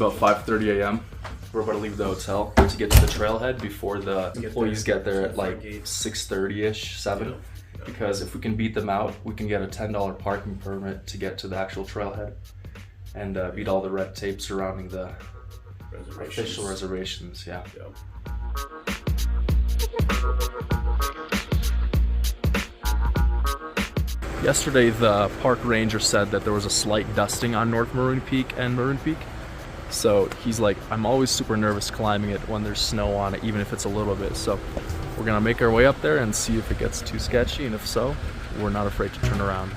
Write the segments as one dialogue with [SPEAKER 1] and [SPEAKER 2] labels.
[SPEAKER 1] about 5:30 a.m. We're about to leave the hotel to get to the trailhead before the employees get there at like 6:30ish, 7. Because if we can beat them out, we can get a $10 parking permit to get to the actual trailhead and beat all the red tape surrounding the official reservations. Yeah. Yesterday, the park ranger said that there was a slight dusting on North Maroon Peak and Maroon Peak. So he's like, I'm always super nervous climbing it when there's snow on it, even if it's a little bit. So we're gonna make our way up there and see if it gets too sketchy, and if so, we're not afraid to turn around.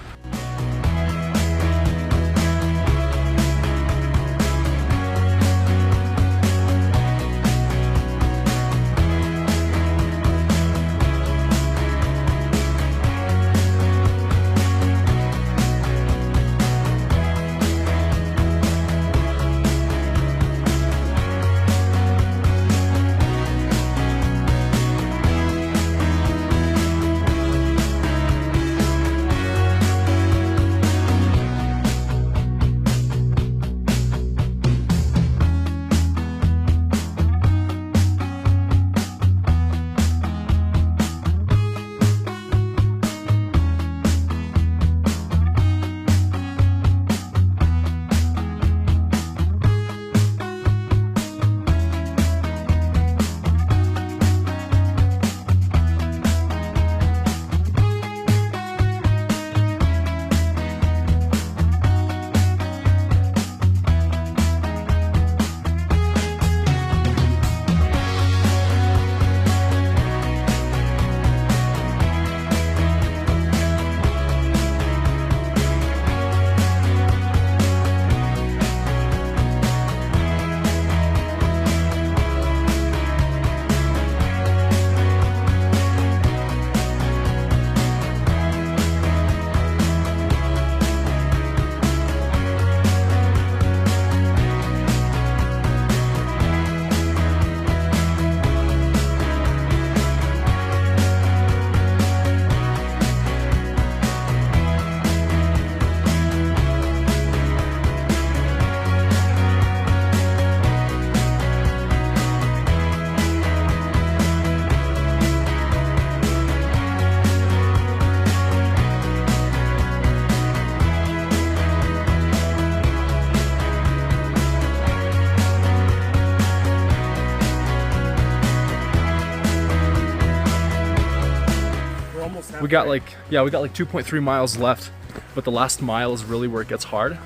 [SPEAKER 1] We got like 2.3 miles left, but the last mile is really where it gets hard.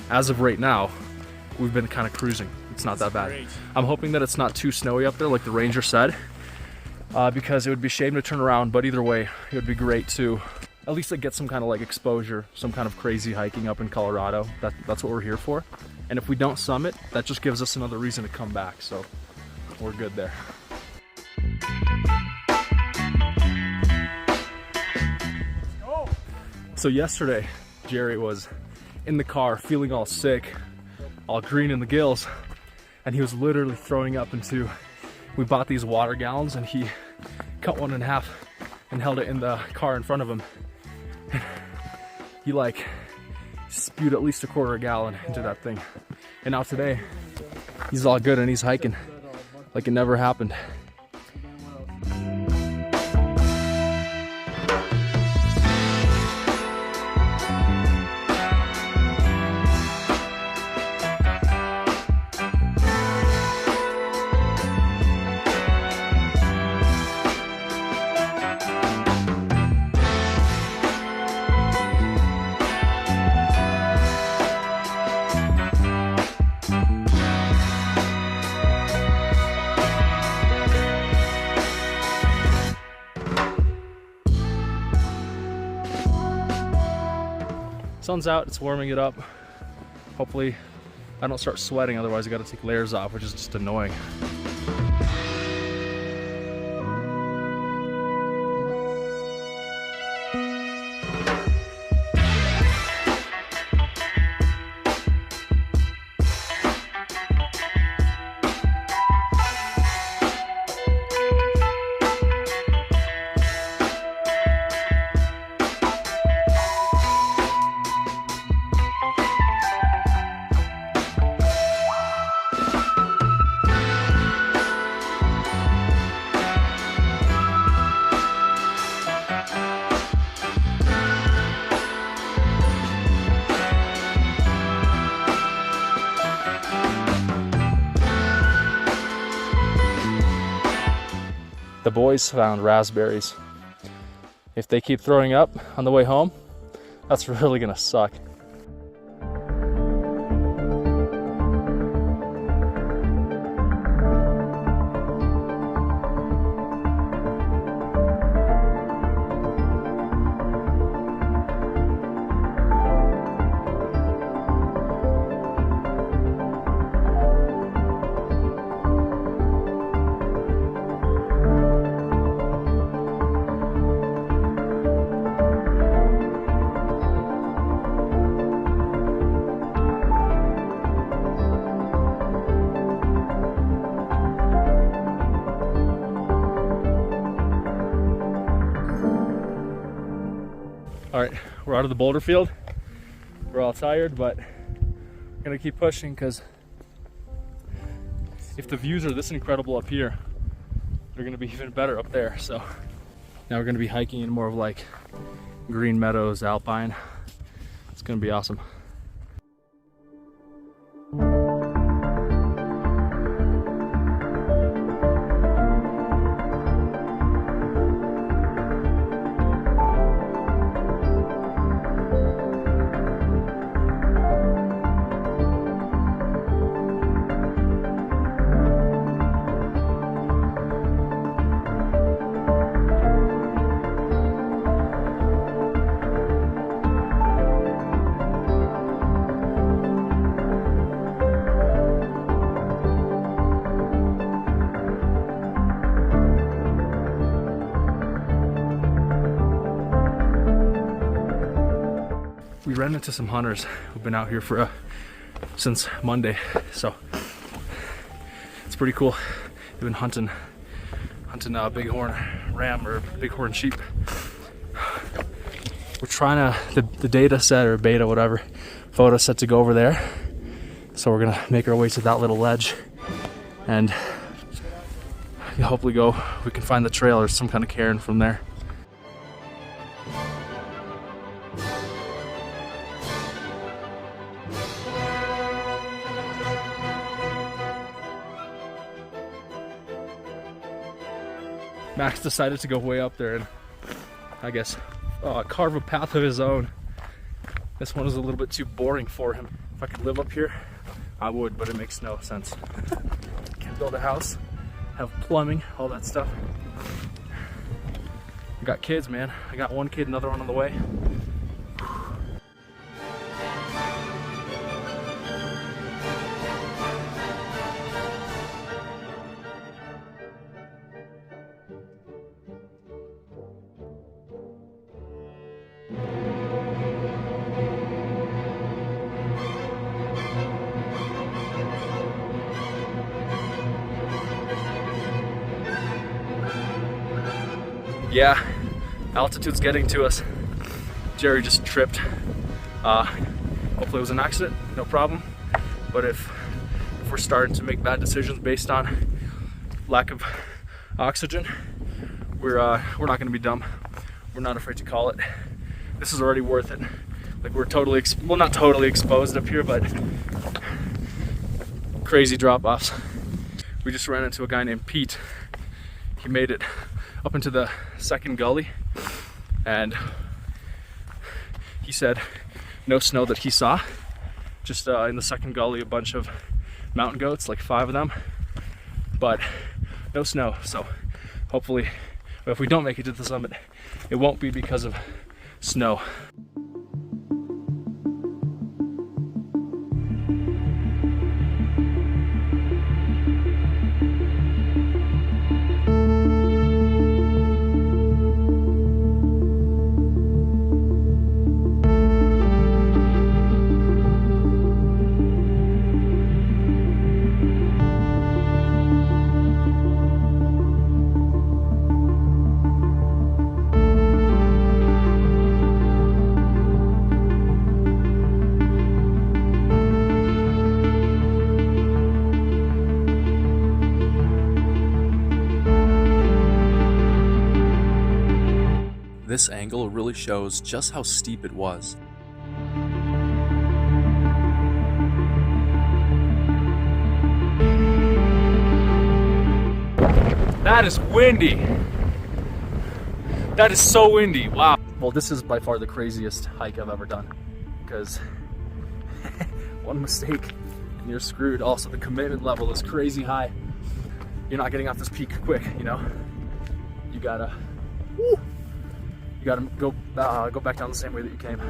[SPEAKER 1] As of right now, we've been kind of cruising. It's not that bad. I'm hoping that it's not too snowy up there like the ranger said, because it would be a shame to turn around, but either way, it would be great to at least like get some kind of like exposure, some kind of crazy hiking up in Colorado. That's what we're here for. And if we don't summit, that just gives us another reason to come back, so we're good there. So yesterday, Jerry was in the car feeling all sick, all green in the gills, and he was literally throwing up into, we bought these water gallons and he cut one in half and held it in the car in front of him. He like spewed at least a quarter gallon into that thing. And now today, he's all good and he's hiking like it never happened. Sun's out, it's warming it up. Hopefully I don't start sweating, otherwise I gotta take layers off, which is just annoying. boys found raspberries. If they keep throwing up on the way home, that's really gonna suck. All right, we're out of the boulder field. We're all tired, but we're gonna keep pushing because if the views are this incredible up here, they're gonna be even better up there. So now we're gonna be hiking in more of like green meadows, alpine. It's gonna be awesome. We ran into some hunters who've been out here for since Monday, so it's pretty cool. They've been hunting bighorn ram or bighorn sheep. We're trying to the data set or beta whatever photo set to go over there, so we're gonna make our way to that little ledge and hopefully we can find the trail or some kind of cairn from there. Max decided to go way up there and I guess carve a path of his own. This one is a little bit too boring for him. If I could live up here, I would, but it makes no sense. Can't build a house, have plumbing, all that stuff. I got kids, man. I got one kid, another one on the way. Yeah, altitude's getting to us. Jerry just tripped. Hopefully it was an accident, no problem. But if we're starting to make bad decisions based on lack of oxygen, we're not gonna be dumb. We're not afraid to call it. This is already worth it. Like we're totally, well, not totally exposed up here, but crazy drop-offs. We just ran into a guy named Pete. He made it up into the second gully, and he said no snow that he saw. Just in the second gully, a bunch of mountain goats, like 5 of them, but no snow. So hopefully, if we don't make it to the summit, it won't be because of snow.
[SPEAKER 2] This angle really shows just how steep it was.
[SPEAKER 1] That is windy. That is so windy, wow. Well, this is by far the craziest hike I've ever done, because one mistake and you're screwed. Also, the commitment level is crazy high. You're not getting off this peak quick, you know? You gotta go back down the same way that you came.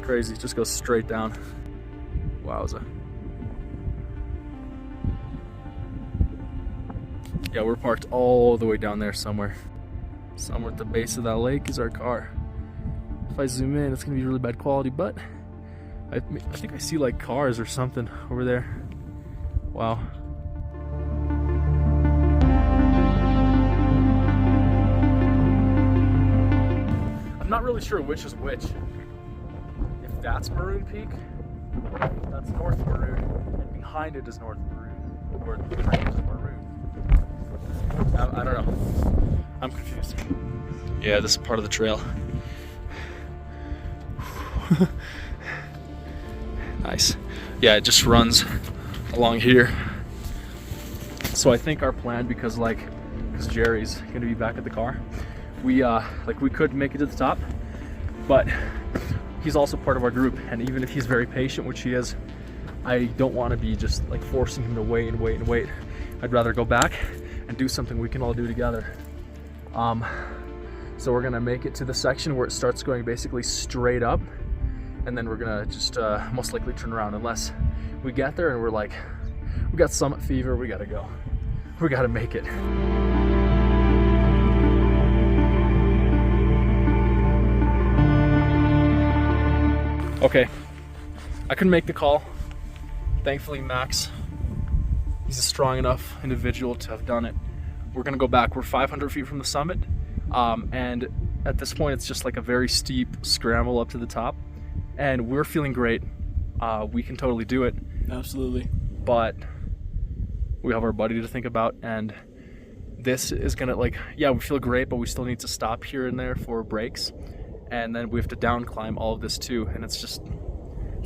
[SPEAKER 1] Crazy, just goes straight down. Wowza. Yeah, we're parked all the way down there somewhere. Somewhere at the base of that lake is our car. If I zoom in, it's gonna be really bad quality, but I think I see like cars or something over there. Wow. I'm not really sure which is which. That's Maroon Peak, that's North Maroon, and behind it is North Maroon, or behind it is Maroon. I don't know, I'm confused. Yeah, this is part of the trail. Nice. Yeah, it just runs along here. So I think our plan, because Jerry's gonna be back at the car, we could make it to the top, but he's also part of our group, and even if he's very patient, which he is, I don't want to be just like forcing him to wait and wait and wait. I'd rather go back and do something we can all do together. So we're gonna make it to the section where it starts going basically straight up, and then we're gonna just most likely turn around, unless we get there and we're like, we got summit fever, we gotta go. We gotta make it. Okay, I couldn't make the call. Thankfully, Max, he's a strong enough individual to have done it. We're gonna go back. We're 500 feet from the summit, and at this point, it's just like a very steep scramble up to the top, and we're feeling great. We can totally do it.
[SPEAKER 3] Absolutely.
[SPEAKER 1] But we have our buddy to think about, and this is gonna, like, yeah, we feel great, but we still need to stop here and there for breaks. And then we have to down climb all of this too, and it's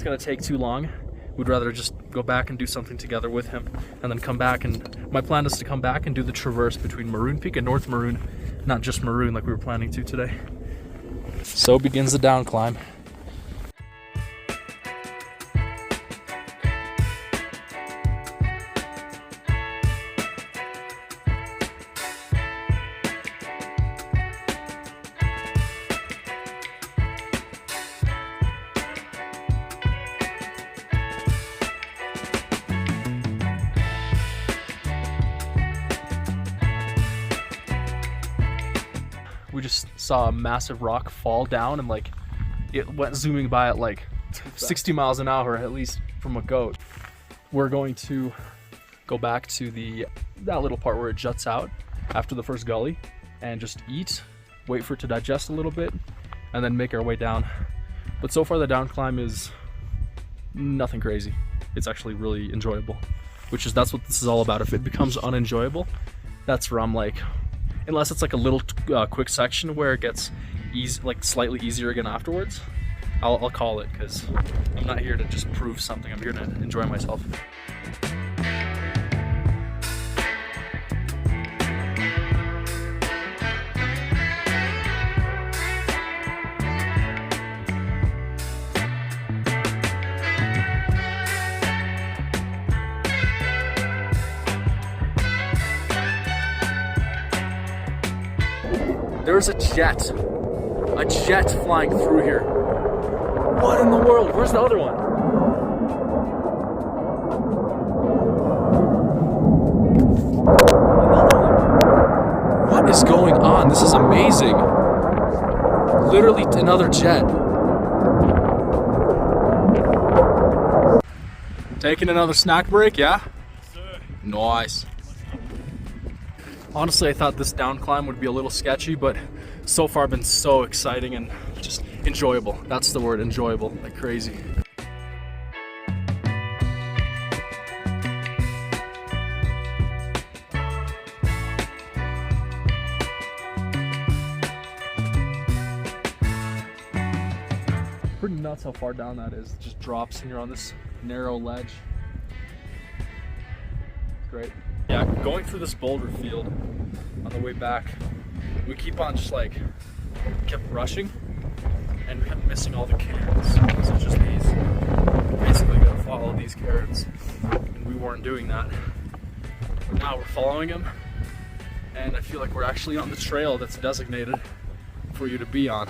[SPEAKER 1] gonna take too long. We'd rather just go back and do something together with him, and then come back. And my plan is to come back and do the traverse between Maroon Peak and North Maroon, not just Maroon like we were planning to today. So begins the down climb. We just saw a massive rock fall down, and like it went zooming by at like 60 miles an hour, at least from a goat. We're going to go back to that little part where it juts out after the first gully and just eat, wait for it to digest a little bit, and then make our way down. But so far the down climb is nothing crazy. It's actually really enjoyable, that's what this is all about. If it becomes unenjoyable, that's where I'm like, unless it's like a little quick section where it gets like slightly easier again afterwards, I'll call it, because I'm not here to just prove something. I'm here to enjoy myself. There's a jet flying through here. What in the world? Where's the other one? What is going on? This is amazing. Literally another jet. Taking another snack break, yeah?
[SPEAKER 3] Yes, sir.
[SPEAKER 1] Nice. Honestly, I thought this down climb would be a little sketchy, but so far been so exciting and just enjoyable. That's the word, enjoyable, like crazy. nuts how far down that is. It just drops and you're on this narrow ledge. Great. Yeah, going through this boulder field on the way back, we keep on just like, kept rushing and we kept missing all the cairns. So it's just these, basically gotta follow these cairns. And we weren't doing that. But now we're following them and I feel like we're actually on the trail that's designated for you to be on.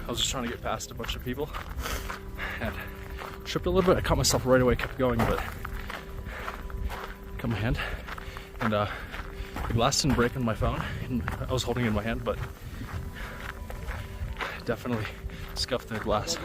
[SPEAKER 1] I was just trying to get past a bunch of people and tripped a little bit. I caught myself right away, kept going, but cut my hand. And the glass didn't break on my phone. And I was holding it in my hand, but definitely scuffed the glass.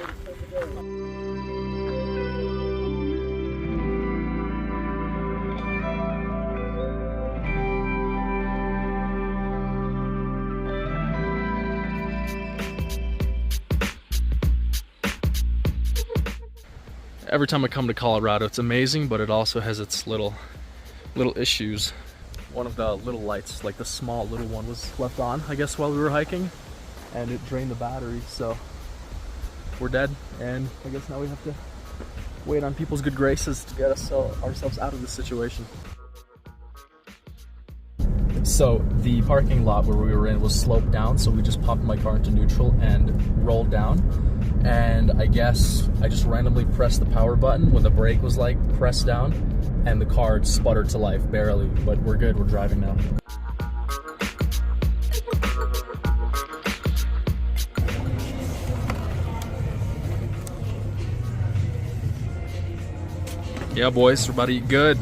[SPEAKER 1] Every time I come to Colorado, it's amazing, but it also has its little issues. One of the little lights, like the small little one, was left on, I guess, while we were hiking, and it drained the battery, so we're dead, and I guess now we have to wait on people's good graces to get ourselves out of this situation. So the parking lot where we were in was sloped down, so we just popped my car into neutral and rolled down. And I guess I just randomly pressed the power button when the brake was like pressed down, and the car sputtered to life, barely, but we're good, we're driving now. Yeah boys, we're about to eat good.